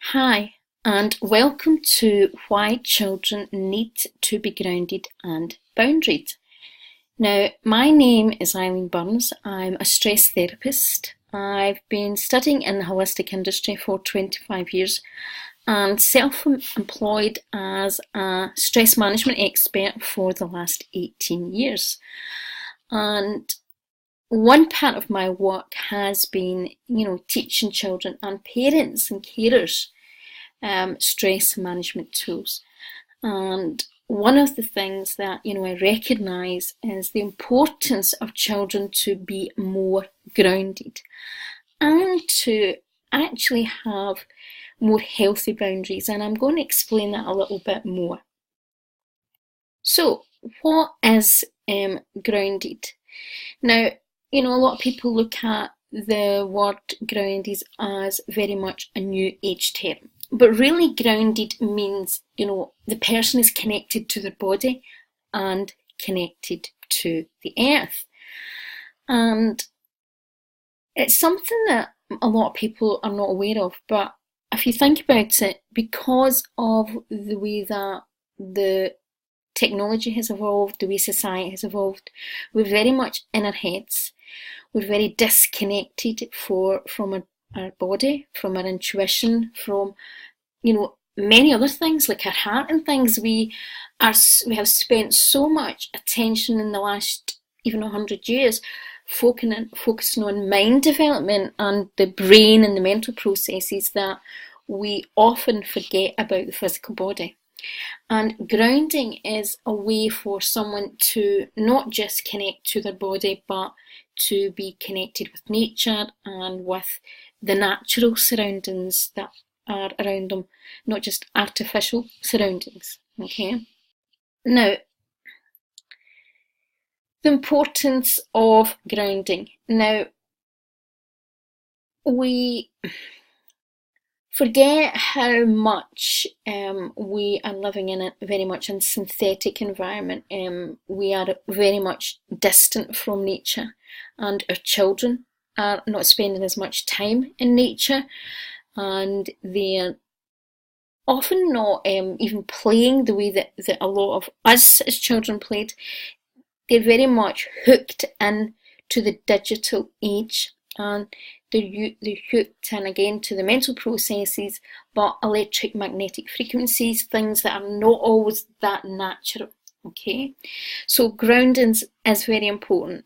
Hi, and welcome to Why Children Need to be Grounded and Boundaried. Now, my name is Eileen Burns. I'm a stress therapist. I've been studying in the holistic industry for 25 years and self-employed as a stress management expert for the last 18 years. And one part of my work has been, teaching children and parents and carers stress management tools. And one of the things that I recognise is the importance of children to be more grounded and to actually have more healthy boundaries, and I'm going to explain that a little bit more. So, what is grounded? Now, a lot of people look at the word grounded as very much a new age term. But really grounded means, the person is connected to their body and connected to the earth. And it's something that a lot of people are not aware of, but if you think about it, because of the way that the technology has evolved, the way society has evolved, we're very much in our heads. We're very disconnected from our body, from our intuition, from many other things like our heart and things. We have spent so much attention in the last even 100 years focusing on mind development and the brain and the mental processes that we often forget about the physical body. And grounding is a way for someone to not just connect to their body, but to be connected with nature and with the natural surroundings that are around them, not just artificial surroundings. Okay. Now, the importance of grounding. Now, we forget how much we are living in a very much in synthetic environment. We are very much distant from nature, and our children are not spending as much time in nature, and they're often not even playing the way that a lot of us as children played. They're very much hooked in to the digital age, and they're hooked in again to the mental processes, but electromagnetic frequencies, things that are not always that natural. Okay, so grounding is very important.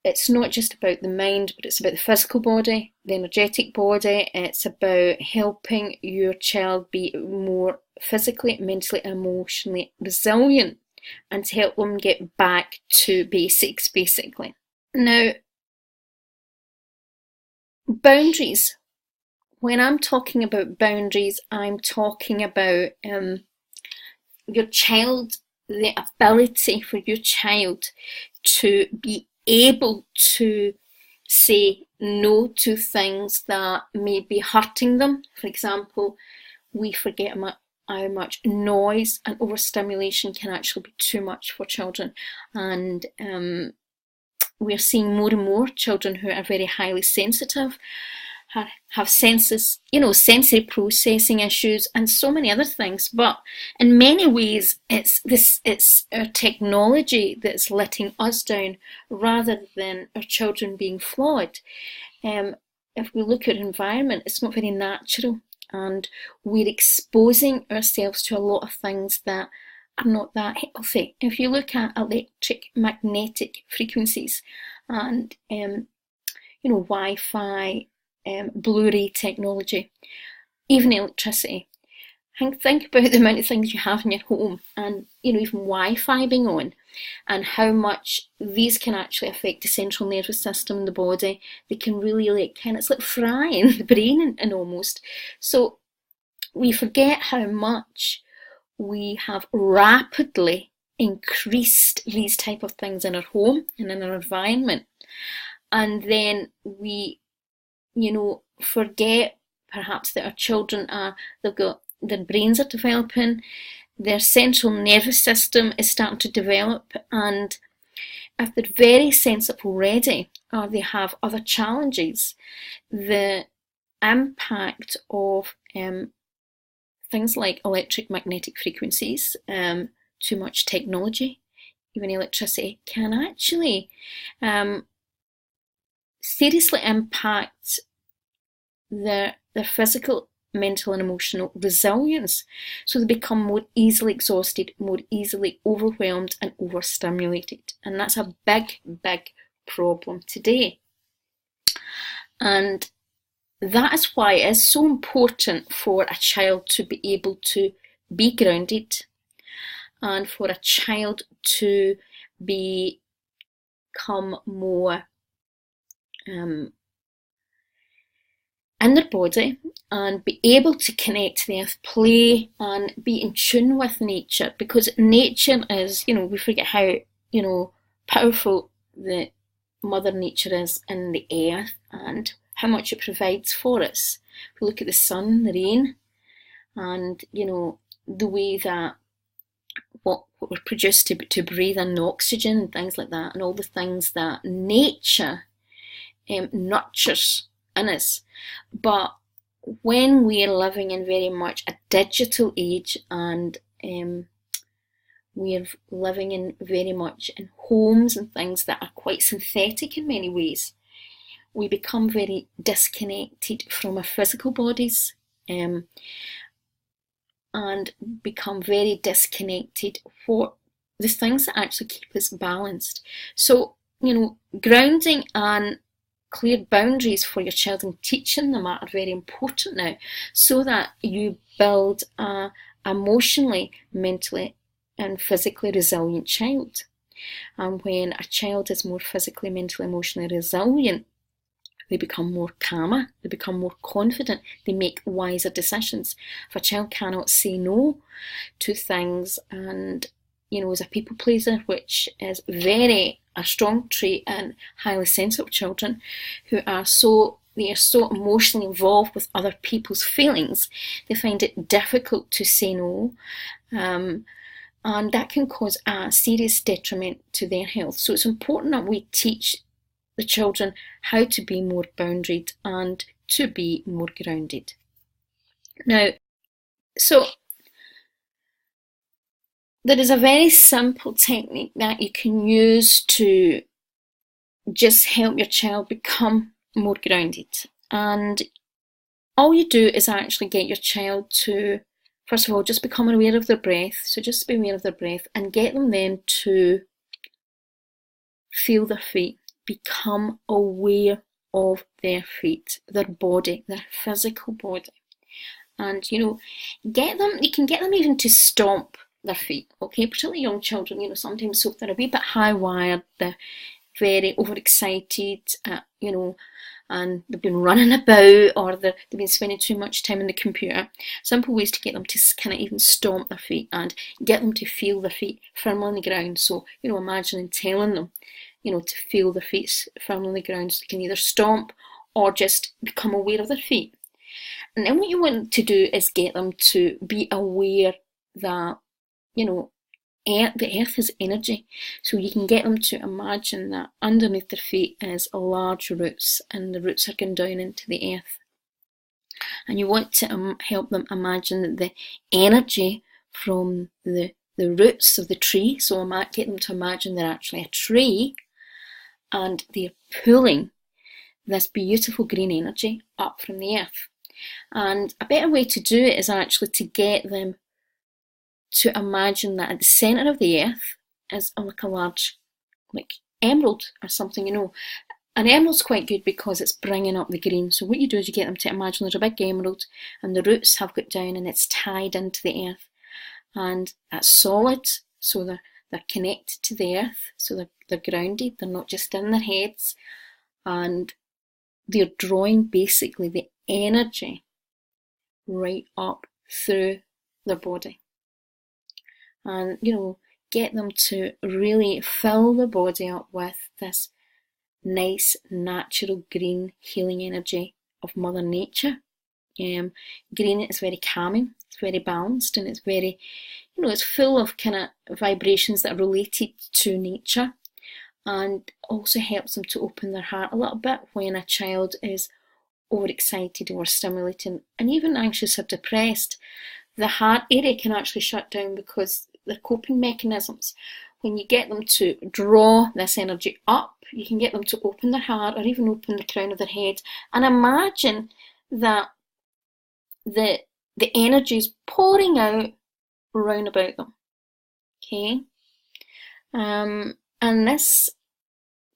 It's not just about the mind, but it's about the physical body, the energetic body. It's about helping your child be more physically, mentally, emotionally resilient, and to help them get back to basics, basically. Now, boundaries. When I'm talking about boundaries, I'm talking about your child, the ability for your child to be able to say no to things that may be hurting them. For example, we forget how much noise and overstimulation can actually be too much for children, and we're seeing more and more children who are very highly sensitive, have sensory processing issues and so many other things. But in many ways it's our technology that's letting us down rather than our children being flawed. If we look at our environment, it's not very natural, and we're exposing ourselves to a lot of things that are not that healthy. If you look at electromagnetic frequencies and Wi-Fi, Blu-ray technology, even electricity. Think about the amount of things you have in your home, and even Wi-Fi being on, and how much these can actually affect the central nervous system in the body. They can really it's like frying the brain and almost. So we forget how much we have rapidly increased these type of things in our home and in our environment, and then we forget perhaps that our children their brains are developing, their central nervous system is starting to develop, and if they're very sensitive already or they have other challenges, the impact of things like electromagnetic frequencies, too much technology, even electricity, can actually seriously impact their physical, mental and emotional resilience. So they become more easily exhausted, more easily overwhelmed and overstimulated. And that's a big, big problem today. And that is why it is so important for a child to be able to be grounded and for a child to become more in their body and be able to connect to the earth, play and be in tune with nature, because nature is, we forget how, powerful the Mother Nature is in the earth and how much it provides for us. If we look at the sun, the rain, and, the way that what we're produced to breathe in, the oxygen and things like that, and all the things that nature nurtures in us. But when we're living in very much a digital age and we're living in very much in homes and things that are quite synthetic in many ways, we become very disconnected from our physical bodies and become very disconnected for the things that actually keep us balanced. So, grounding and clear boundaries for your child and teaching them are very important now, so that you build a emotionally, mentally and physically resilient child. And when a child is more physically, mentally, emotionally resilient, they become more calmer, they become more confident, they make wiser decisions. If a child cannot say no to things and, is a people pleaser, which is very a strong trait in highly sensitive children who are so emotionally involved with other people's feelings, they find it difficult to say no. And that can cause a serious detriment to their health. So it's important that we teach the children how to be more boundaried and to be more grounded. Now, so there is a very simple technique that you can use to just help your child become more grounded. And all you do is actually get your child to, first of all, just become aware of their breath. So just be aware of their breath and get them then to feel their feet. Become aware of their feet, their body, their physical body. And, you can get them even to stomp their feet, okay? Particularly young children, sometimes so they're a wee bit high-wired, they're very overexcited, and they've been running about or they've been spending too much time on the computer. Simple ways to get them to kind of even stomp their feet and get them to feel their feet firmly on the ground. So, imagine telling them, to feel their feet firmly on the ground, so they can either stomp or just become aware of their feet. And then what you want to do is get them to be aware that, the earth is energy. So you can get them to imagine that underneath their feet is large roots, and the roots are going down into the earth. And you want to help them imagine that the energy from the roots of the tree, so get them to imagine they're actually a tree and they're pulling this beautiful green energy up from the earth. And a better way to do it is actually to get them to imagine that at the centre of the earth is like a large emerald or something, An emerald's quite good because it's bringing up the green. So what you do is you get them to imagine there's a big emerald and the roots have got down and it's tied into the earth. And that's solid, so they're connected to the earth, so they're grounded, they're not just in their heads. And they're drawing basically the energy right up through their body. And, get them to really fill the body up with this nice, natural, green, healing energy of Mother Nature. Green is very calming, it's very balanced, and it's very, it's full of kind of vibrations that are related to nature, and also helps them to open their heart a little bit when a child is overexcited, overstimulated, and even anxious or depressed, the heart area can actually shut down because they're coping mechanisms. When you get them to draw this energy up, you can get them to open their heart or even open the crown of their head and imagine that the energy is pouring out round about them. Okay? And this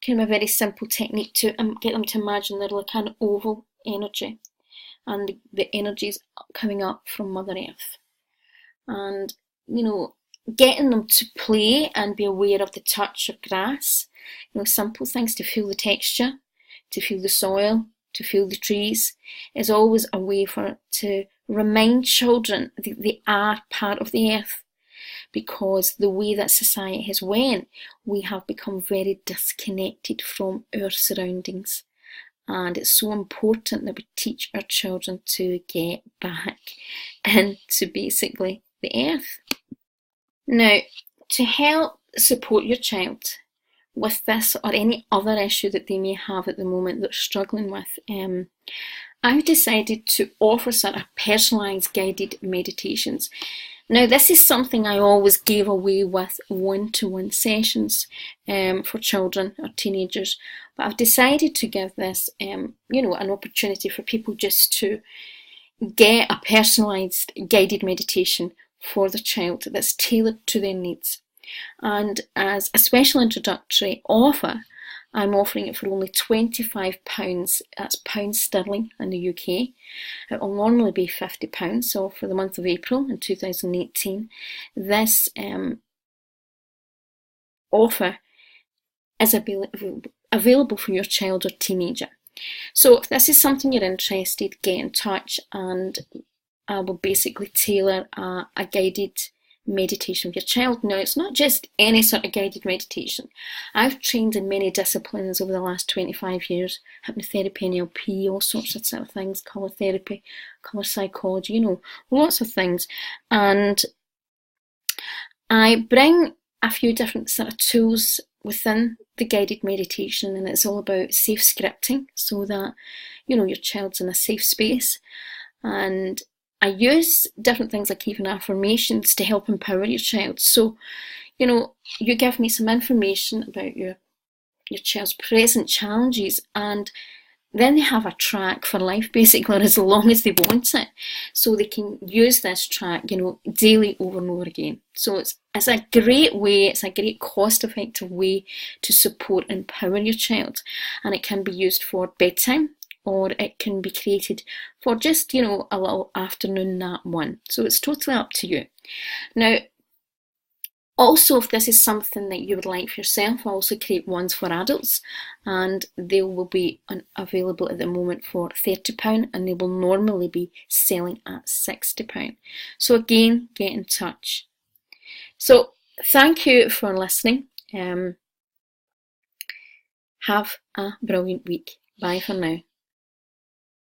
can be a very simple technique to get them to imagine they're like an oval energy and the energy is coming up from Mother Earth. And, getting them to play and be aware of the touch of grass, simple things to feel the texture, to feel the soil, to feel the trees, is always a way to remind children that they are part of the earth. Because the way that society has went, we have become very disconnected from our surroundings. And it's so important that we teach our children to get back into basically the earth. Now, to help support your child with this or any other issue that they may have at the moment that they're struggling with, I've decided to offer sort of personalised guided meditations. Now, this is something I always gave away with one-to-one sessions for children or teenagers, but I've decided to give this, an opportunity for people just to get a personalised guided meditation for the child that's tailored to their needs. And as a special introductory offer, I'm offering it for only £25, that's pounds sterling in the UK. It will normally be £50, so for the month of April in 2018, this offer is available for your child or teenager. So if this is something you're interested, get in touch and I will basically tailor a guided meditation with your child. Now, it's not just any sort of guided meditation. I've trained in many disciplines over the last 25 years, hypnotherapy, NLP, all sorts of sort of things, colour therapy, colour psychology, lots of things. And I bring a few different sort of tools within the guided meditation, and it's all about safe scripting so that, your child's in a safe space. And I use different things like even affirmations to help empower your child. So, you give me some information about your child's present challenges, and then they have a track for life, basically, as long as they want it. So they can use this track, daily over and over again. So it's a great way, it's a great cost-effective way to support and empower your child. And it can be used for bedtime, or it can be created for just, a little afternoon nap one. So it's totally up to you. Now, also, if this is something that you would like for yourself, I also create ones for adults, and they will be available at the moment for £30, and they will normally be selling at £60. So again, get in touch. So thank you for listening. Have a brilliant week. Bye for now.